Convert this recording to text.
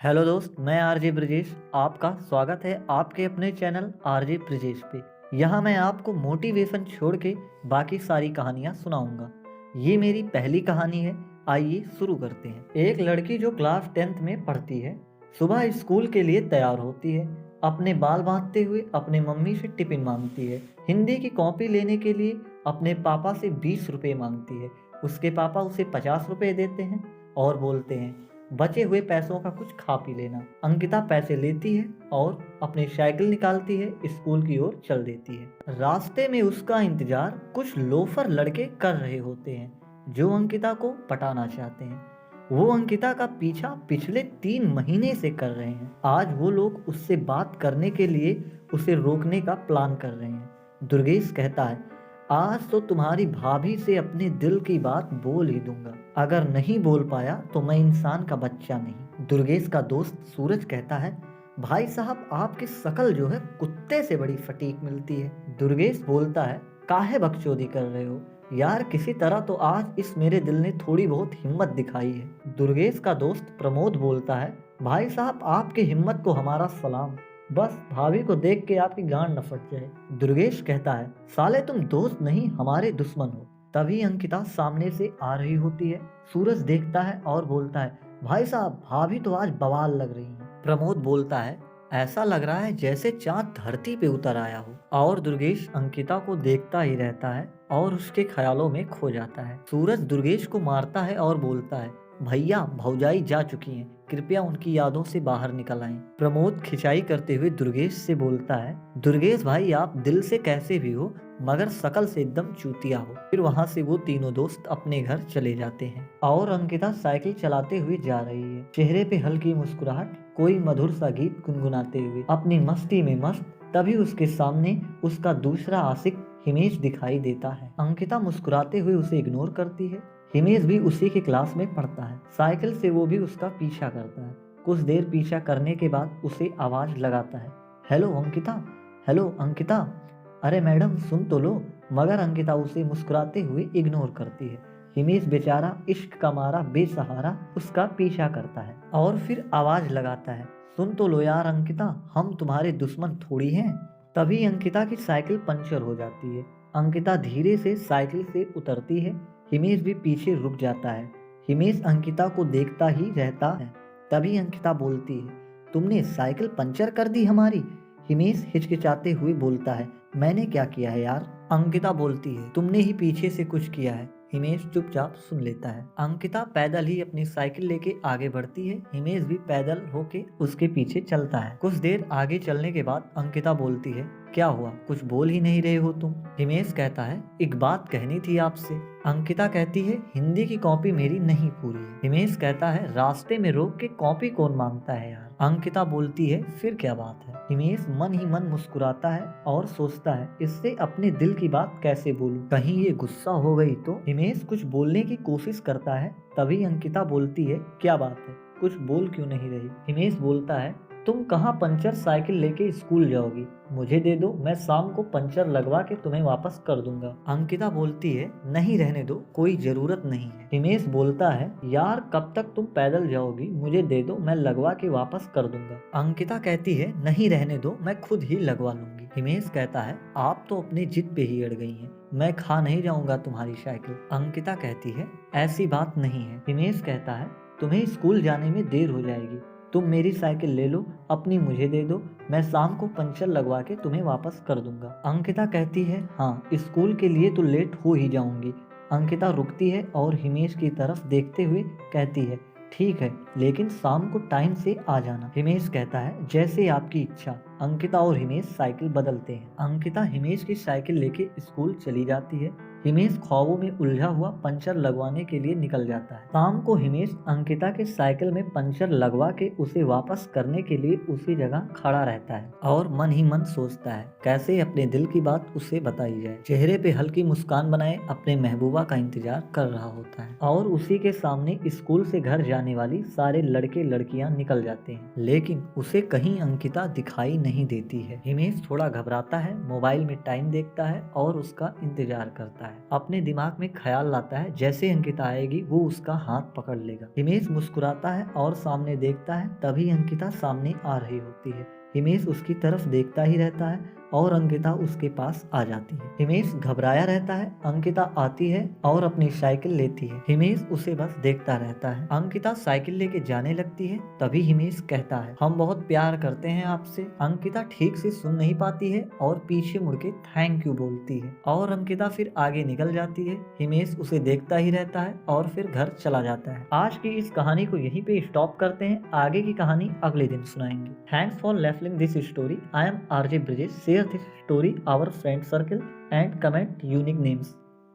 Hello दोस्त, मैं RJ Brajesh. आपका स्वागत है आपके अपने चैनल आरजे ब्रजेश पे। यहाँ मैं आपको मोटिवेशन छोड़ के बाकी सारी कहानियाँ सुनाऊंगा। ये मेरी पहली कहानी है। आइए शुरू करते हैं। एक लड़की जो क्लास 10th में पढ़ती है, सुबह स्कूल के लिए तैयार होती है। अपने बाल बांधते हुए अपने मम्मी से टिफिन मांगती है। हिंदी की कॉपी लेने के लिए अपने पापा से 20 रुपए मांगती है। उसके पापा उसे 50 रुपए देते हैं और बोलते हैं बचे हुए पैसों का कुछ खा पी लेना। अंकिता पैसे लेती है और अपनी साइकिल निकालती है, स्कूल की ओर चल देती है। रास्ते में उसका इंतजार कुछ लोफर लड़के कर रहे होते हैं जो अंकिता को पटाना चाहते हैं। वो अंकिता का पीछा पिछले 3 महीने से कर रहे हैं। आज वो लोग उससे बात करने के लिए उसे रोकने का प्लान कर रहे हैं। दुर्गेश कहता है, आज तो तुम्हारी भाभी से अपने दिल की बात बोल ही दूंगा। अगर नहीं बोल पाया तो मैं इंसान का बच्चा नहीं। दुर्गेश का दोस्त सूरज कहता है, भाई साहब आपकी शकल जो है कुत्ते से बड़ी फटीक मिलती है। दुर्गेश बोलता है, काहे बकचोदी कर रहे हो यार, किसी तरह तो आज इस मेरे दिल ने थोड़ी बहुत हिम्मत दिखाई है। दुर्गेश का दोस्त प्रमोद बोलता है, भाई साहब आपकी हिम्मत को हमारा सलाम, बस भाभी को देख के आपकी गांड न फट जाए। दुर्गेश कहता है, साले तुम दोस्त नहीं हमारे दुश्मन हो। तभी अंकिता सामने से आ रही होती है। सूरज देखता है और बोलता है, भाई साहब भाभी तो आज बवाल लग रही है। प्रमोद बोलता है, ऐसा लग रहा है जैसे चांद धरती पे उतर आया हो। और दुर्गेश अंकिता को देखता ही रहता है और उसके ख्यालों में खो जाता है। सूरज दुर्गेश को मारता है और बोलता है, भैया भौजाई जा चुकी हैं, कृपया उनकी यादों से बाहर निकल आएं। प्रमोद खिंचाई करते हुए दुर्गेश से बोलता है, दुर्गेश भाई आप दिल से कैसे भी हो मगर शकल से एकदम चूतिया हो। फिर वहाँ से वो तीनों दोस्त अपने घर चले जाते हैं और अंकिता साइकिल चलाते हुए जा रही है। चेहरे पे हल्की मुस्कुराहट, कोई मधुर सा गीत गुनगुनाते हुए अपनी मस्ती में मस्त। तभी उसके सामने उसका दूसरा आशिक हिमेश दिखाई देता है। अंकिता मुस्कुराते हुए उसे इग्नोर करती है। हिमेश भी उसी के क्लास में पढ़ता है। साइकिल से वो भी उसका पीछा करता है। कुछ देर पीछा करने के बाद उसे आवाज लगाता है, हेलो अंकिता, हेलो अंकिता, अरे मैडम सुन तो लो। मगर अंकिता उसे मुस्कुराते हुए इग्नोर करती है। हिमेश बेचारा इश्क का मारा बेसहारा उसका पीछा करता है और फिर आवाज लगाता है, सुन तो लो यार अंकिता, हम तुम्हारे दुश्मन थोड़ी हैं। तभी अंकिता की साइकिल पंचर हो जाती है। अंकिता धीरे से साइकिल से उतरती है। हिमेश भी पीछे रुक जाता है। हिमेश अंकिता को देखता ही रहता है। तभी अंकिता बोलती है, तुमने साइकिल पंचर कर दी हमारी। हिमेश हिचकिचाते हुए बोलता है, मैंने क्या किया है यार। अंकिता बोलती है, तुमने ही पीछे से कुछ किया है। हिमेश चुपचाप सुन लेता है। अंकिता पैदल ही अपनी साइकिल लेके आगे बढ़ती है। हिमेश भी पैदल होके उसके पीछे चलता है। कुछ देर आगे चलने के बाद अंकिता बोलती है, क्या हुआ, कुछ बोल ही नहीं रहे हो तुम। हिमेश कहता है, एक बात कहनी थी आपसे। अंकिता कहती है, हिंदी की कॉपी मेरी नहीं पूरी है। हिमेश कहता है, रास्ते में रोक के कॉपी कौन मांगता है यार। अंकिता बोलती है, फिर क्या बात है। हिमेश मन ही मन मुस्कुराता है और सोचता है, इससे अपने दिल की बात कैसे बोलूं, कहीं ये गुस्सा हो गई तो। हिमेश कुछ बोलने की कोशिश करता है। तभी अंकिता बोलती है, क्या बात है, कुछ बोल क्यों नहीं रही। हिमेश बोलता है, तुम कहाँ पंचर साइकिल लेके स्कूल जाओगी, मुझे दे दो, मैं शाम को पंचर लगवा के तुम्हें वापस कर दूंगा। अंकिता बोलती है, नहीं रहने दो, कोई जरूरत नहीं है। हिमेश बोलता है, यार कब तक तुम पैदल जाओगी, मुझे दे दो, मैं लगवा के वापस कर दूंगा। अंकिता कहती है, नहीं रहने दो, मैं खुद ही लगवा लूंगी। हिमेश कहता है, आप तो अपनी जिद पे ही अड़ गई हैं, मैं खा नहीं जाऊंगा तुम्हारी साइकिल। अंकिता कहती है, ऐसी बात नहीं है। हिमेश कहता है, तुम्हें स्कूल जाने में देर हो जाएगी, तुम मेरी साइकिल ले लो, अपनी मुझे दे दो, मैं शाम को पंचर लगवा के तुम्हें वापस कर दूंगा। अंकिता कहती है, हाँ स्कूल के लिए तो लेट हो ही जाऊंगी। अंकिता रुकती है और हिमेश की तरफ देखते हुए कहती है, ठीक है लेकिन शाम को टाइम से आ जाना। हिमेश कहता है, जैसे आपकी इच्छा। अंकिता और हिमेश साइकिल बदलते हैं। अंकिता हिमेश की साइकिल लेके स्कूल चली जाती है। हिमेश ख्वाबों में उलझा हुआ पंचर लगवाने के लिए निकल जाता है। शाम को हिमेश अंकिता के साइकिल में पंचर लगवा के उसे वापस करने के लिए उसी जगह खड़ा रहता है और मन ही मन सोचता है, कैसे अपने दिल की बात उसे बताई जाए। चेहरे पे हल्की मुस्कान बनाए अपने महबूबा का इंतजार कर रहा होता है और उसी के सामने स्कूल से घर जाने वाली सारे लड़के लड़कियां निकल जाते हैं, लेकिन उसे कहीं अंकिता दिखाई नहीं देती है। हिमेश थोड़ा घबराता है, मोबाइल में टाइम देखता है और उसका इंतजार करता है। अपने दिमाग में ख्याल लाता है जैसे अंकिता आएगी वो उसका हाथ पकड़ लेगा। हिमेश मुस्कुराता है और सामने देखता है, तभी अंकिता सामने आ रही होती है। हिमेश उसकी तरफ देखता ही रहता है और अंकिता उसके पास आ जाती है। हिमेश घबराया रहता है, अंकिता आती है और अपनी साइकिल लेती है। हिमेश उसे बस देखता रहता है। अंकिता साइकिल लेके जाने लगती है, तभी हिमेश कहता है, हम बहुत प्यार करते हैं आपसे। अंकिता ठीक से सुन नहीं पाती है और पीछे मुड़ के थैंक यू बोलती है और अंकिता फिर आगे निकल जाती है। हिमेश उसे देखता ही रहता है और फिर घर चला जाता है। आज की इस कहानी को यहीं पे स्टॉप करते हैं, आगे की कहानी अगले दिन सुनाएंगे। Thanks for listening this story. I am RJ Brijesh. Share this story our friend circle and comment unique names.